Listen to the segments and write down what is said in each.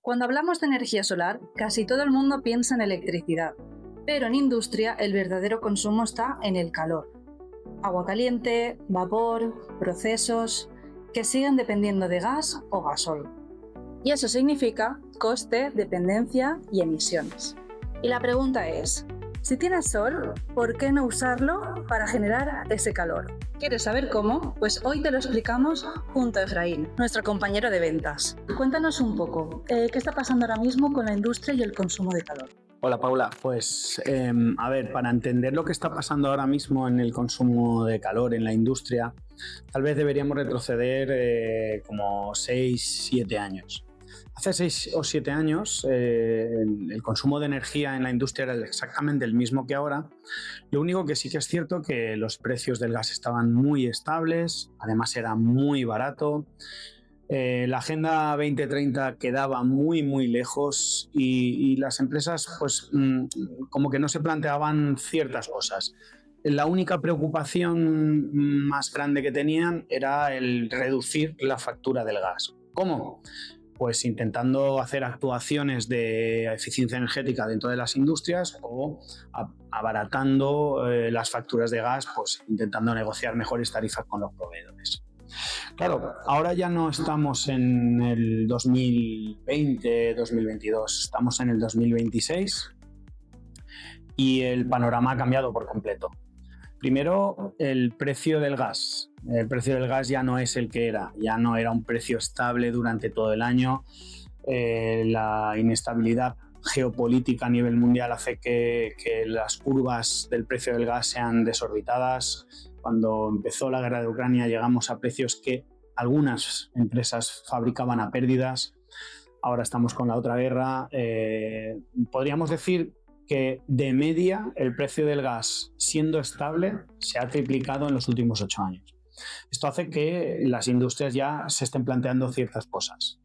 Cuando hablamos de energía solar, casi todo el mundo piensa en electricidad, pero en industria el verdadero consumo está en el calor. Agua caliente, vapor, procesos que siguen dependiendo de gas o gasol. Y eso significa coste, dependencia y emisiones. Y la pregunta es, si tienes sol, ¿por qué no usarlo para generar ese calor? ¿Quieres saber cómo? Pues hoy te lo explicamos junto a Efraín, nuestro compañero de ventas. Cuéntanos un poco, ¿qué está pasando ahora mismo con la industria y el consumo de calor? Hola Paula, pues para entender lo que está pasando ahora mismo en el consumo de calor en la industria, tal vez deberíamos retroceder como 6-7 años. Hace 6 o 7 años el consumo de energía en la industria era exactamente el mismo que ahora. Lo único que sí que es cierto que los precios del gas estaban muy estables, además era muy barato. La Agenda 2030 quedaba muy lejos y las empresas pues como que no se planteaban ciertas cosas. La única preocupación más grande que tenían era el reducir la factura del gas. ¿Cómo? Pues intentando hacer actuaciones de eficiencia energética dentro de las industrias o abaratando las facturas de gas, pues intentando negociar mejores tarifas con los proveedores. Claro, ahora ya no estamos en el 2020, 2022, estamos en el 2026 y el panorama ha cambiado por completo. Primero, el precio del gas. El precio del gas ya no es el que era, ya no era un precio estable durante todo el año. La inestabilidad geopolítica a nivel mundial hace que las curvas del precio del gas sean desorbitadas. Cuando empezó la guerra de Ucrania llegamos a precios que algunas empresas fabricaban a pérdidas. Ahora estamos con la otra guerra. Podríamos decir que de media el precio del gas, siendo estable, se ha triplicado en los últimos 8 años. Esto hace que las industrias ya se estén planteando ciertas cosas.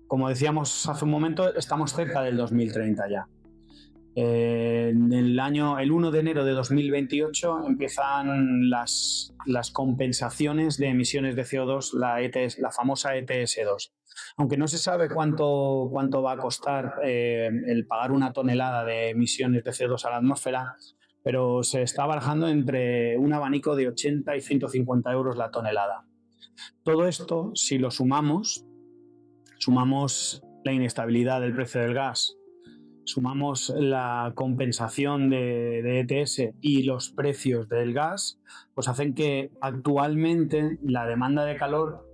Como decíamos hace un momento, estamos cerca del 2030 ya. En el 1 de enero de 2028 empiezan las compensaciones de emisiones de CO2, la famosa ETS2. Aunque no se sabe cuánto va a costar el pagar una tonelada de emisiones de CO2 a la atmósfera, pero se está barajando entre un abanico de 80 y 150 euros la tonelada. Todo esto, si lo sumamos la inestabilidad del precio del gas, sumamos la compensación de ETS y los precios del gas, pues hacen que actualmente la demanda de calor,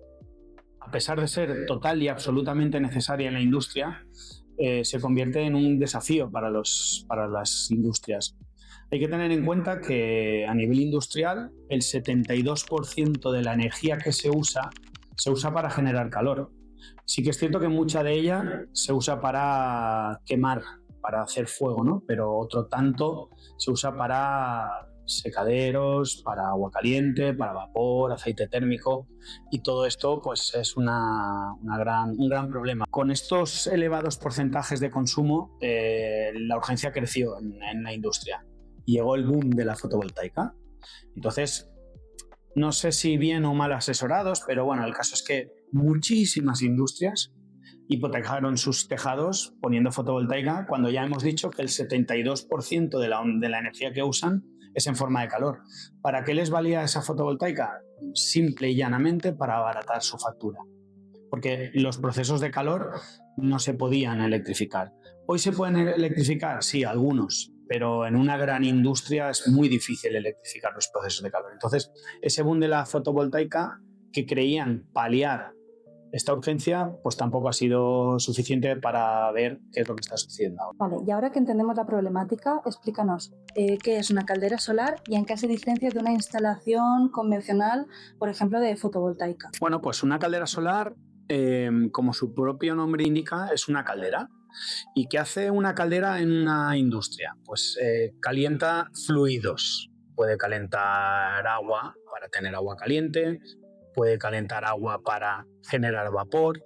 a pesar de ser total y absolutamente necesaria en la industria, se convierte en un desafío para las industrias. Hay que tener en cuenta que a nivel industrial el 72% de la energía que se usa para generar calor. Sí que es cierto que mucha de ella se usa para quemar, para hacer fuego, ¿no? Pero otro tanto se usa para secaderos, para agua caliente, para vapor, aceite térmico, y todo esto pues es un gran problema. Con estos elevados porcentajes de consumo, la urgencia creció en la industria. Llegó el boom de la fotovoltaica. Entonces, no sé si bien o mal asesorados, pero bueno, el caso es que muchísimas industrias hipotecaron sus tejados poniendo fotovoltaica cuando ya hemos dicho que el 72% de la energía que usan es en forma de calor. ¿Para qué les valía esa fotovoltaica? Simple y llanamente para abaratar su factura. Porque los procesos de calor no se podían electrificar. ¿Hoy se pueden electrificar? Sí, algunos, pero en una gran industria es muy difícil electrificar los procesos de calor. Entonces, ese boom de la fotovoltaica que creían paliar esta urgencia, pues tampoco ha sido suficiente para ver qué es lo que está sucediendo ahora. Vale, y ahora que entendemos la problemática, explícanos qué es una caldera solar y en qué se diferencia de una instalación convencional, por ejemplo, de fotovoltaica. Bueno, pues una caldera solar, como su propio nombre indica, es una caldera. ¿Y qué hace una caldera en una industria? Pues calienta fluidos. Puede calentar agua para tener agua caliente, puede calentar agua para generar vapor,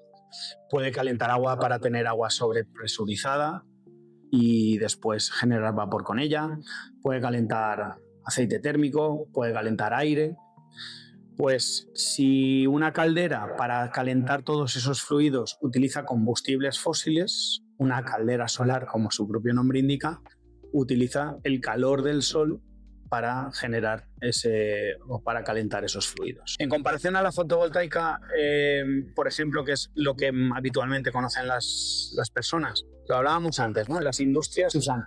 puede calentar agua para tener agua sobrepresurizada y después generar vapor con ella, puede calentar aceite térmico, puede calentar aire. Pues si una caldera para calentar todos esos fluidos utiliza combustibles fósiles, una caldera solar, como su propio nombre indica, utiliza el calor del sol para generar o para calentar esos fluidos. En comparación a la fotovoltaica, por ejemplo, que es lo que habitualmente conocen las personas, lo hablábamos antes, ¿no? En las industrias usan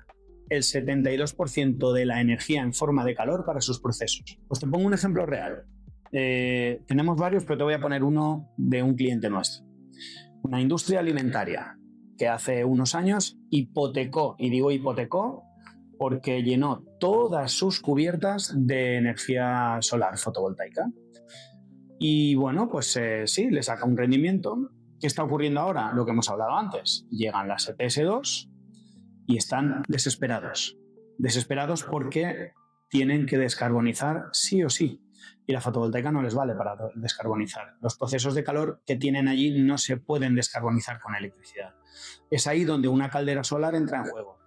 el 72% de la energía en forma de calor para sus procesos. Pues te pongo un ejemplo real. Tenemos varios, pero te voy a poner uno de un cliente nuestro. Una industria alimentaria que hace unos años hipotecó, y digo hipotecó porque llenó todas sus cubiertas de energía solar fotovoltaica. Y bueno, pues sí, le saca un rendimiento. ¿Qué está ocurriendo ahora? Lo que hemos hablado antes. Llegan las ETS2 y están desesperados. Desesperados porque tienen que descarbonizar sí o sí. Y la fotovoltaica no les vale para descarbonizar. Los procesos de calor que tienen allí no se pueden descarbonizar con electricidad. Es ahí donde una caldera solar entra en juego.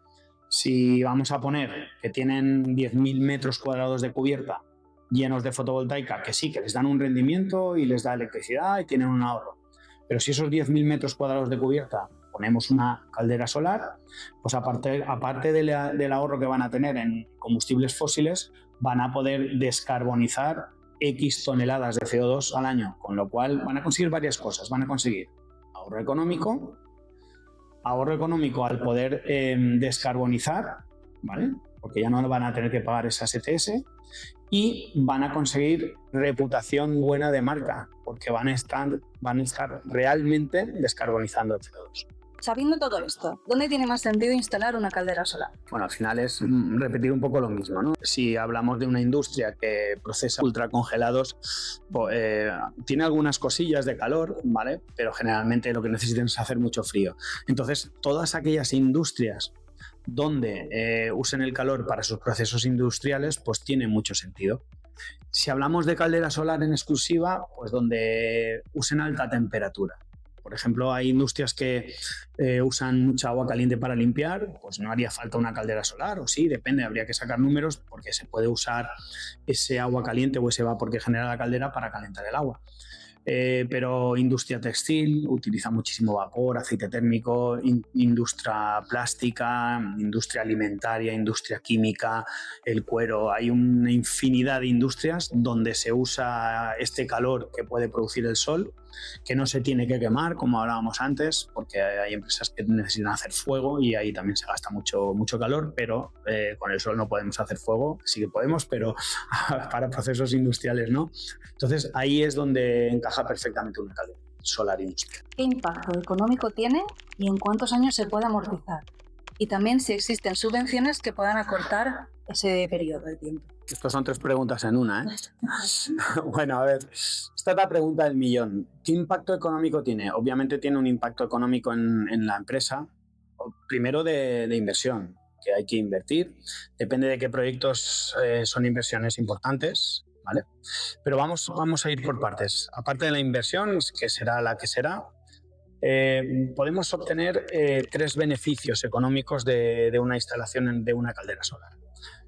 Si vamos a poner que tienen 10.000 metros cuadrados de cubierta llenos de fotovoltaica, que sí, que les dan un rendimiento y les da electricidad y tienen un ahorro. Pero si esos 10.000 metros cuadrados de cubierta ponemos una caldera solar, pues aparte del ahorro que van a tener en combustibles fósiles, van a poder descarbonizar X toneladas de CO2 al año, con lo cual van a conseguir varias cosas. Van a conseguir ahorro económico al poder descarbonizar, ¿vale? Porque ya no van a tener que pagar esas ETS, y van a conseguir reputación buena de marca, porque van a estar realmente descarbonizando el CO2. Sabiendo todo esto, ¿dónde tiene más sentido instalar una caldera solar? Bueno, al final es repetir un poco lo mismo, ¿no? Si hablamos de una industria que procesa ultracongelados, tiene algunas cosillas de calor, ¿vale? Pero generalmente lo que necesitan es hacer mucho frío. Entonces, todas aquellas industrias donde usen el calor para sus procesos industriales, pues tiene mucho sentido. Si hablamos de caldera solar en exclusiva, pues donde usen alta temperatura. Por ejemplo, hay industrias que usan mucha agua caliente para limpiar, pues no haría falta una caldera solar, o sí, depende, habría que sacar números porque se puede usar ese agua caliente o ese vapor que genera la caldera para calentar el agua. Pero industria textil utiliza muchísimo vapor, aceite térmico, industria plástica, industria alimentaria, industria química, el cuero. Hay una infinidad de industrias donde se usa este calor que puede producir el sol, que no se tiene que quemar, como hablábamos antes, porque hay empresas que necesitan hacer fuego y ahí también se gasta mucho calor, pero con el sol no podemos hacer fuego. Sí que podemos, pero para procesos industriales no. Entonces ahí es donde encaja perfectamente una caldera solar industrial. ¿Qué impacto económico tiene y en cuántos años se puede amortizar? Y también si existen subvenciones que puedan acortar ese periodo de tiempo. Estas son 3 preguntas en una, ¿eh? Bueno, a ver, esta es la pregunta del millón. ¿Qué impacto económico tiene? Obviamente tiene un impacto económico en la empresa. Primero de inversión, que hay que invertir. Depende de qué proyectos son inversiones importantes, ¿vale? Pero vamos a ir por partes. Aparte de la inversión, que será la que será, podemos obtener 3 beneficios económicos de una instalación de una caldera solar.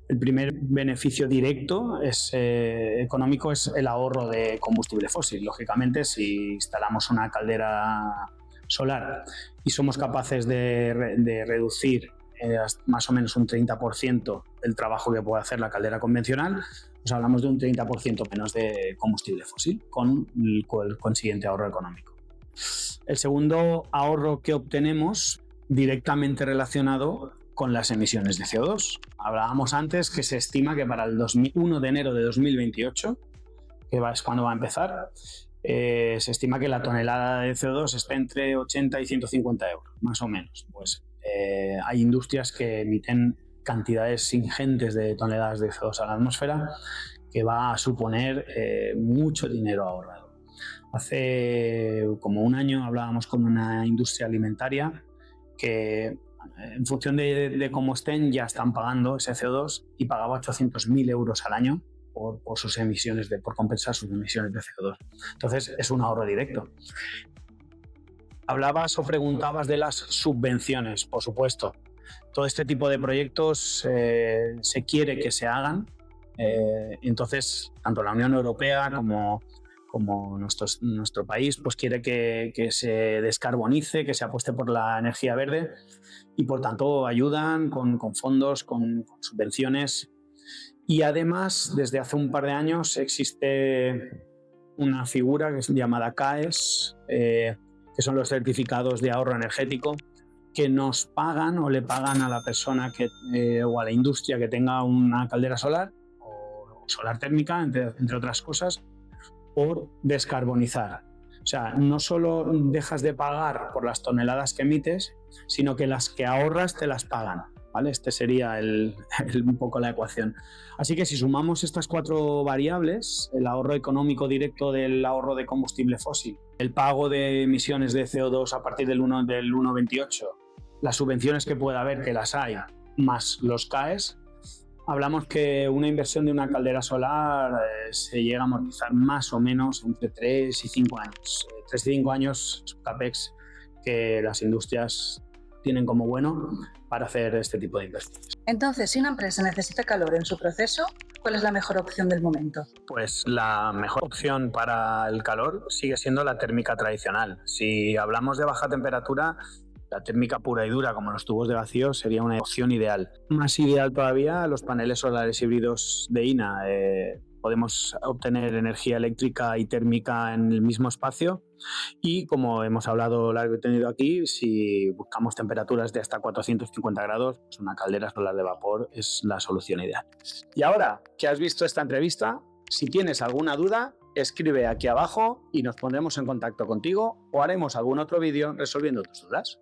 El primer beneficio directo económico es el ahorro de combustible fósil. Lógicamente, si instalamos una caldera solar y somos capaces de reducir más o menos un 30% del trabajo que puede hacer la caldera convencional, pues hablamos de un 30% menos de combustible fósil, con el consiguiente ahorro económico. El segundo ahorro que obtenemos directamente relacionado con las emisiones de CO2. Hablábamos antes que se estima que para el 1 de enero de 2028, que es cuando va a empezar, se estima que la tonelada de CO2 está entre 80 y 150 euros, más o menos. Pues hay industrias que emiten cantidades ingentes de toneladas de CO2 a la atmósfera, que va a suponer mucho dinero ahorrado. Hace como un año hablábamos con una industria alimentaria que en función de cómo estén ya están pagando ese CO2 y pagaba 800.000 euros al año por sus emisiones, por compensar sus emisiones de CO2. Entonces es un ahorro directo. Hablabas o preguntabas de las subvenciones, por supuesto. Todo este tipo de proyectos se quiere que se hagan Entonces, tanto la Unión Europea como nuestro país pues quiere que se descarbonice, que se apueste por la energía verde y por tanto ayudan con fondos, con subvenciones. Y además, desde hace un par de años existe una figura que es llamada CAES, que son los certificados de ahorro energético, que nos pagan o le pagan a la persona o a la industria que tenga una caldera solar o solar térmica, entre otras cosas, por descarbonizar. O sea, no solo dejas de pagar por las toneladas que emites, sino que las que ahorras te las pagan, ¿vale? Este sería un poco la ecuación. Así que si sumamos estas 4 variables, el ahorro económico directo del ahorro de combustible fósil, el pago de emisiones de CO2 a partir del 1,28, las subvenciones que pueda haber, que las hay, más los CAES, hablamos que una inversión de una caldera solar se llega a amortizar más o menos entre 3 y 5 años. 3 y 5 años es un CAPEX que las industrias tienen como bueno para hacer este tipo de inversiones. Entonces, si una empresa necesita calor en su proceso, ¿cuál es la mejor opción del momento? Pues la mejor opción para el calor sigue siendo la térmica tradicional. Si hablamos de baja temperatura, la térmica pura y dura, como los tubos de vacío, sería una opción ideal. Más ideal todavía, los paneles solares híbridos de INA. Podemos obtener energía eléctrica y térmica en el mismo espacio y, como hemos hablado largo y tendido aquí, si buscamos temperaturas de hasta 450 grados, pues una caldera solar de vapor es la solución ideal. Y ahora que has visto esta entrevista, si tienes alguna duda, escribe aquí abajo y nos pondremos en contacto contigo o haremos algún otro vídeo resolviendo tus dudas.